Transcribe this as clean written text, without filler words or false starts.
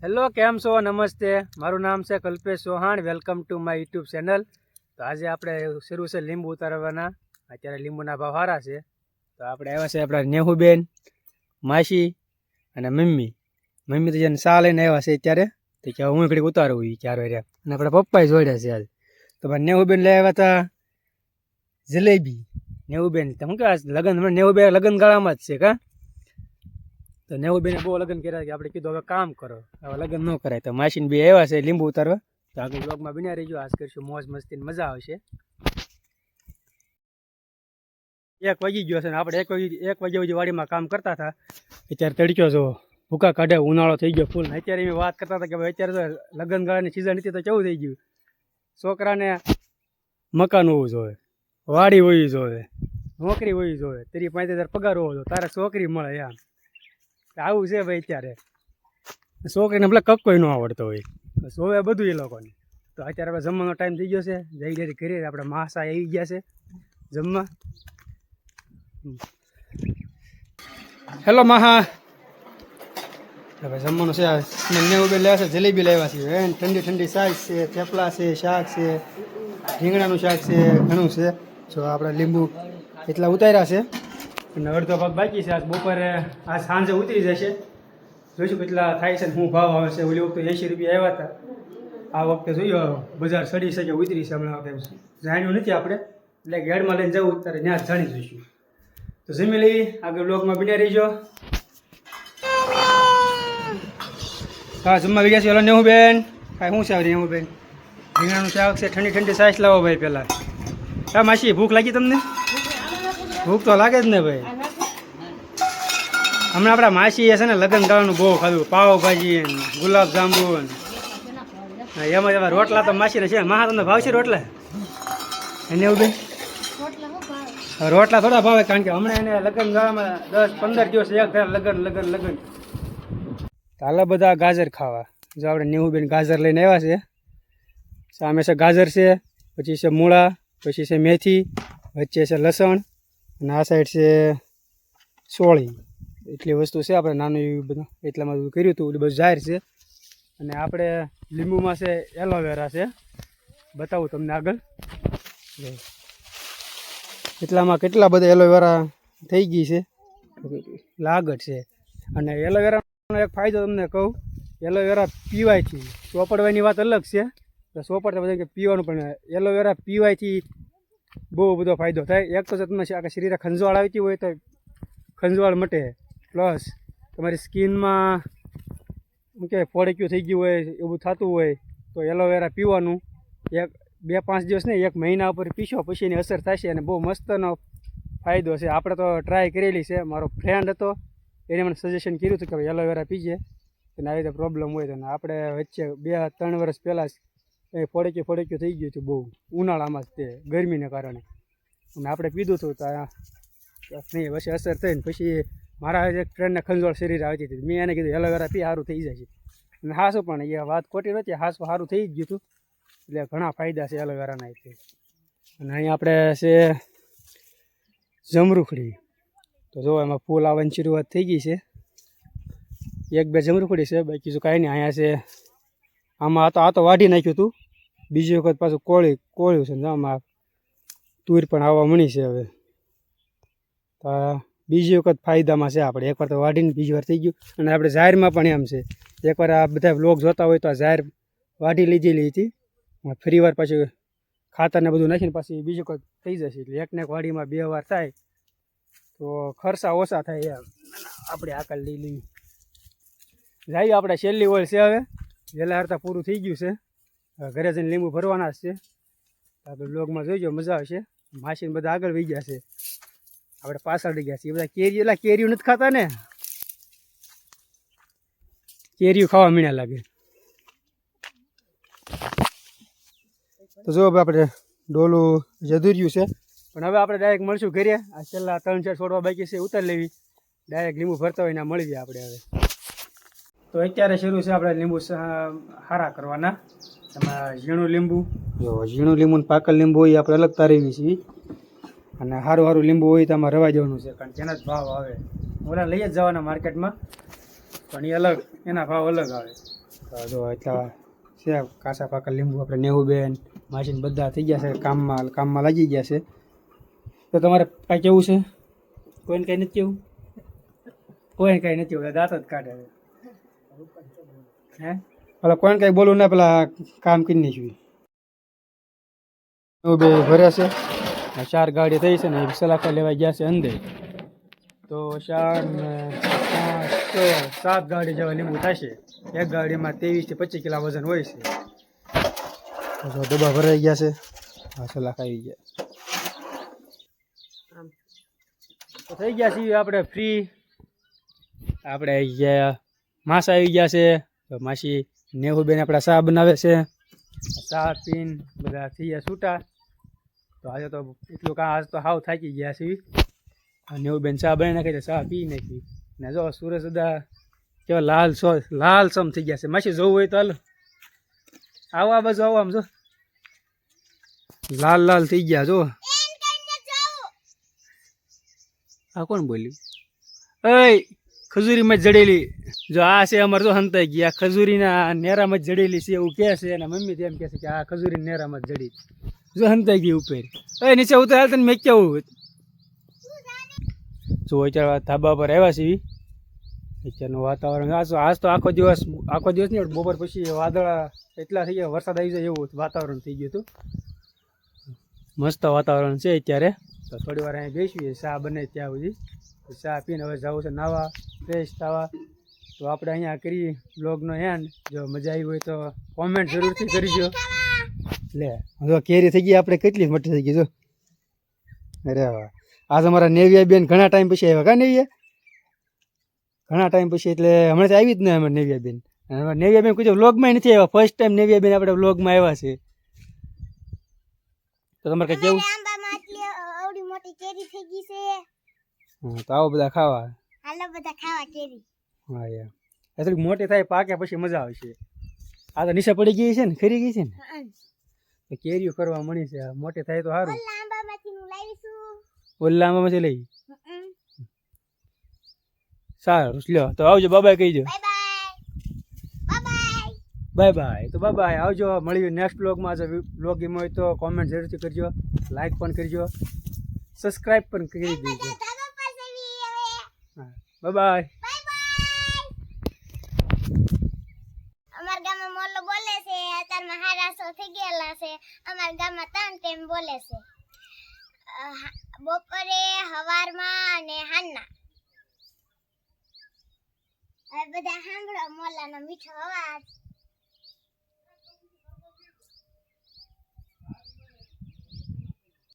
Hello, કેમ છો? નમસ્તે, મારું નામ છે Kalpesh Chauhan. Welcome to my YouTube channel. તો આજે આપણે શરૂ છે લીંબુ ઉતારવાના. અત્યારે લીંબુના ભાવ સારા છે. તો આપણે આવ્યા છે આપણા નેહુબેન, માસી અને મમ્મી તો જેને સા લઈને આવ્યા છે અત્યારે. તો કે હું ઘડીક ઉતારવું એ ચારો રહ્યા. અને આપણા પપ્પાએ જોડ્યા છે આજે. તો મારે નેહુબેન લઈ આવ્યા હતા જલેબી. નેહુબેન શું કહેવાય, લગ્ન નેહુબેન લગ્ન ગાળામાં જ છે કા. તો નેહુબેને બહુ લગ્ન કર્યા કે આપણે કીધું હવે કામ કરો, હવે લગ્ન ન કરાય. તો માસીને બી આવ્યા છે લીંબુ ઉતારવા. તો આગળ બ્લોગમાં બન્યા રહીજો. આજ કરીશું મોજ મસ્તીને, મજા આવશે. 1 વાગી ગયો છે ને આપણે 1 વાગ્યા સુધી વાડીમાં કામ કરતા હતા. અત્યારે તડક્યો જો ભૂકા કાઢે, ઉનાળો થઈ ગયો ફૂલ. અત્યારે એમ વાત કરતા હતા કે ભાઈ અત્યારે તો લગ્ન ગાળાની સિઝન હતી તો કેવું થઈ ગયું, છોકરાને મકાન હોવું જોઈએ, વાડી હોવી જોઈએ, નોકરી હોવી જોઈએ, 30-35 હજાર પગાર હોવો જોઈએ, તારે છોકરી મળે એમ. આવું છે ભાઈ અત્યારે. છોકરીને ભલે કક્કોય ન આવડતો હોય, જોવે બધું એ લોકોને. તો અત્યારે આપણે જમવાનો ટાઈમ થઈ ગયો છે. જઈ જઈ કરીએ આપણે માસા આવી ગયા છે જમવા. હેલો માહા. હવે જમવાનું છે. નેહુબેન લેવા છે જલેબી લેવા છે. ઠંડી ઠંડી સાઈઝ છે, થેપલા છે, શાક છે, રીંગણાનું શાક છે, ઘણું છે. જો આપણે લીંબુ એટલા ઉતાર્યા છે અને અડધો ભાગ બાકી છે. આજ બપોરે આજ સાંજે ઉતરી જશે. જોઈશું કેટલા થાય છે ને શું ભાવ આવે છે. ઓલી વખતે 80 રૂપિયા આવ્યા હતા. આ વખતે જોઈએ બજાર સડી શકે ઉતરી છે. હમણાં જાણ્યું નથી આપણે, એટલે ગેડમાં લઈને જવું ત્યારે ત્યાં જ જાણી જોઈશું. તો જમી લઈ, આગળ બ્લોગમાં બન્યા રહીજો. હા, જમવા ગયા છે. હલો નેહુબેન, કાંઈ શું છે નેહુબેન? રીંગણાનું શાક છે, ઠંડી ઠંડી સાઈસ લાવો ભાઈ પહેલાં. હા માસી, ભૂખ લાગી તમને? ભૂખ તો લાગે જ ને ભાઈ. હમણાં આપણા માસી છે ને લગ્ન ગાળાનું બહુ ખાધું, પાવભાજી, ગુલાબ જાંબુ. એમાં એવા રોટલા તો માસીને છે. મહા તમને ભાવશે રોટલા? એને એવું બેન રોટલા થોડા ભાવે, કારણ કે હમણાં એને લગ્ન ગાળામાં 10-15 દિવસ એક થાય લગ્ન. ચાલો બધા ગાજર ખાવા. જો આપણે નેહુબેન ગાજર લઈને આવ્યા છે. સામે છે ગાજર છે, પછી છે મૂળા, પછી છે મેથી, વચ્ચે છે લસણ અને આ સાઈડ છે સોળી. એટલી વસ્તુ છે આપણે નાનું એવું બધું એટલામાં બધું કર્યું હતું. બધું જાહેર છે. અને આપણે લીંબુમાં છે એલોવેરા છે, બતાવું તમને આગળ. એટલામાં કેટલા બધા એલોવેરા થઈ ગઈ છે, લાગત છે. અને એલોવેરાનો એક ફાયદો તમને કહું, એલોવેરા પીવાયથી, ચોપડવાની વાત અલગ છે, તો ચોપડતા બધા કે પીવાનું, પણ એલોવેરા પીવાયથી બહુ બધો ફાયદો થાય. એક તો તમને આખા શરીરે ખંજવાળ આવતી હોય તો ખંજવાળ મટે, પ્લસ તમારી સ્કિનમાં શું કે ફોડક્યું થઈ ગયું હોય, એવું થતું હોય તો એલોવેરા પીવાનું. 2-5 દિવસ નહીં, 1 મહિના ઉપર પીશો પછી એની અસર થશે અને બહુ મસ્તનો ફાયદો છે. આપણે તો ટ્રાય કરેલી છે. મારો ફ્રેન્ડ હતો, એને મને સજેશન કર્યું હતું કે ભાઈ એલોવેરા પીજે, અને આવી રીતે પ્રોબ્લેમ હોય તો. આપણે વચ્ચે 2-3 વર્ષ પહેલાં જ ફોડક્યું થઈ ગયું હતું બહુ, ઉનાળામાં જ તે ગરમીને કારણે. અને આપણે પીધું હતું તો નહીં, પછી અસર થઈ ને પછી મારા એક ફ્રેન્ડને ખંજવાળ શરીર આવતી હતી. મેં એને કીધું એલોવેરા પી, સારું થઈ જાય છે. અને હાસું પણ એ વાત ખોટી નથી, હાસું સારું થઈ જ ગયું હતું. એટલે ઘણા ફાયદા છે એલોવેરાના. અને અહીં આપણે છે જમરૂખડી. તો જો એમાં ફૂલ આવવાની શરૂઆત થઈ ગઈ છે. 1-2 જમરૂખડી છે, બાકી જો કાંઈ નહીં. અહીંયા છે આમાં આ તો વાઢી નાખ્યું હતું, બીજી વખત પાછું કોળ્યું છે. આમાં તુર પણ આવવા મળી છે હવે. તો બીજી વખત ફાયદામાં છે આપણે. એકવાર તો વાઢીને બીજી વાર થઈ ગયું. અને આપણે જાહેરમાં પણ એમ છે, એકવાર આ બધા વ્લોગ જોતા હોય તો આ જાહેર વાઢી લીધેલી હતી, ફરી વાર પાછી ખાતરને બધું નાખીને પાછી બીજી વખત થઈ જશે. એટલે 1 ને 1 વાડીમાં 2 વાર થાય તો ખર્ચા ઓછા થાય એમ. આપણે આકલ લઈ જઈએ. આપણે છેલ્લી ઓળ છે હવે, વહેલા હારતા પૂરું થઈ ગયું છે. ઘરે જઈને લીંબુ ભરવાના જ છે. આપણે બ્લોગમાં જોઈજો, મજા આવશે. માસીને બધા આગળ વહી ગયા છે, આપણે પાછળ રહી ગયા છીએ. બધા કેરીઓ નથી ખાતા ને, કેરીઓ ખાવા મીણ્યા લાગે. તો જો આપણે ડોલું જદુર્યું છે, પણ હવે આપણે ડાયરેક્ટ મળશું ઘરે. આ છેલ્લા 3-4 છોડવા બાકી છે, ઉતારી લેવી. ડાયરેક્ટ લીંબુ ભરતા હોય ને મળી જાય આપણે હવે. તો અત્યારે શરૂ છે આપણે લીંબુ સારા કરવાના. એમાં ઝીણું લીંબુ, જો ઝીણું લીંબુ ને પાકલ લીંબુ હોય આપણે અલગ તારેવી છીએ. અને સારું લીંબુ હોય તો આમાં રવા દેવાનું છે, કારણ કે એના જ ભાવ આવે. ઓલા લઈ જ જવાના માર્કેટમાં. પણ એ અલગ એના ભાવ અલગ આવે. તો જો એટલા છે કાચા પાકા લીંબુ આપણે નેહુબેન માસીને બધા થઈ ગયા છે કામમાં લાગી ગયા છે. તો તમારે કાંઈ કેવું છે? કોઈને કાંઈ નથી કેવું? કોઈને કાંઈ નથી કેવું, દાંત જ કાઢે હે. પેલા કોઈને કાંઈ બોલવું ના, પેલા કામ કરી નાખ્યું. બે ભર્યા છે, 4 ગાડી થઈ છે ને સલાખા લેવા ગયા છે અંદર. તો 4 ને 5 6 7 ગાડી જેવા લીંબુ થશે. એક ગાડીમાં 23 થી 25 કિલો વજન હોય છે. તો ડબ્બા ભરાઈ ગયા છે. હા, સલાખા આવી ગયા. તો થઈ ગયા છીએ આપણે ફ્રી. આપણે માસા આવી ગયા છે. તો માસી નેહુબેન આપણા ચા બનાવે છે. ચા પીને બધા થઈ ગયા છૂટા. તો આજે તો એટલું કાં આજ તો હાવ થાકી ગયા છીએ. નેહુબેન ચા બનાવી નાખી તો ચા પી નાખી. ને જો સુરેશ દાદા કેવા લાલ સમ થઈ ગયા છે. માસી જોવું હોય તો હાલો, આવો આ બાજુ આવો. આમ જો લાલ થઈ ગયા. જો આ કોણ બોલ્યું? અય ખજૂરીમાં જ જડેલી. જો આ છે અમારે જો હંતાઈ ગયા, ખજૂરીના નેરામાં જ જડેલી છે એવું કહે છે. અને મમ્મી તો એમ કહે છે કે આ ખજૂરી નેરામાં જ જડી. જો હંતાઈ ગઈ ઉપર. નીચે ઉતર તને મેં કેવું. જો અત્યારે ધાબા પર આવ્યા છીએ. અત્યારનું વાતાવરણ આજ તો આખો દિવસ નહીં, બપોર પછી વાદળા એટલા થઈ ગયા, વરસાદ આવી જાય એવું વાતાવરણ થઈ ગયું હતું. મસ્ત વાતાવરણ છે અત્યારે. તો થોડી વાર અહીં બેસીએ, ચા બને ત્યાં સુધી. ચા પીને હવે જવું છે નાવા, ફ્રેશ થવા. તો આપણે અહીંયા કરીએ બ્લોગનો એન્ડ. જો મજા આવી હોય તો કોમેન્ટ જરૂરથી કરજો. લે જો કેરી થઈ ગઈ આપણે, કેટલી મોટી થઈ ગઈ જો. અરે વાહ, આજ અમારા નેવિયા બેન ઘણા ટાઈમ પછી આવ્યા. કા નેવિયા ઘણા ટાઈમ પછી, એટલે હમણાં આવી જ ને અમારે નેવિયા બેન. નેવિયા બેન કોઈ વ્લોગમાં નથી આવ્યા. ફર્સ્ટ ટાઈમ નેવિયા બેન આપણે વ્લોગમાં આવ્યા છે. તો તમારે કઈ કેવું? હા, તો આવો બધા ખાવા. કેરી. હા યાર, એ થોડીક મોટી થાય પાકે પછી મજા આવશે. આ તો નીચે પડી ગઈ છે ને, ખરી ગઈ છે ને, તો કેરીઓ કરવા મળી છે. મોટી થાય તો સારું. ઓલા આંબામાંથી લઈ. સારું લ્યો, તો આવજો. બાય કહી દો. Bye bye. તો બાય આવજો. મળ્યું નેક્સ્ટ બ્લોગમાં. જો બ્લોગ ગમ્યો હોય તો કોમેન્ટ જરૂરથી કરજો, લાઈક પણ કરજો, સબસ્ક્રાઈબ પણ કરી દેજો. હા, બાય. અમારા ગામમાં મોલો બોલે છે. અત્યારમાં હારાસો થઈ ગયેલા છે. અમારા ગામમાં 3 ટાઈમ બોલે છે, બપોરે, હવારમાં અને હાંજના. હવે બધા સાંભળો મોલાનો મીઠો અવાજ.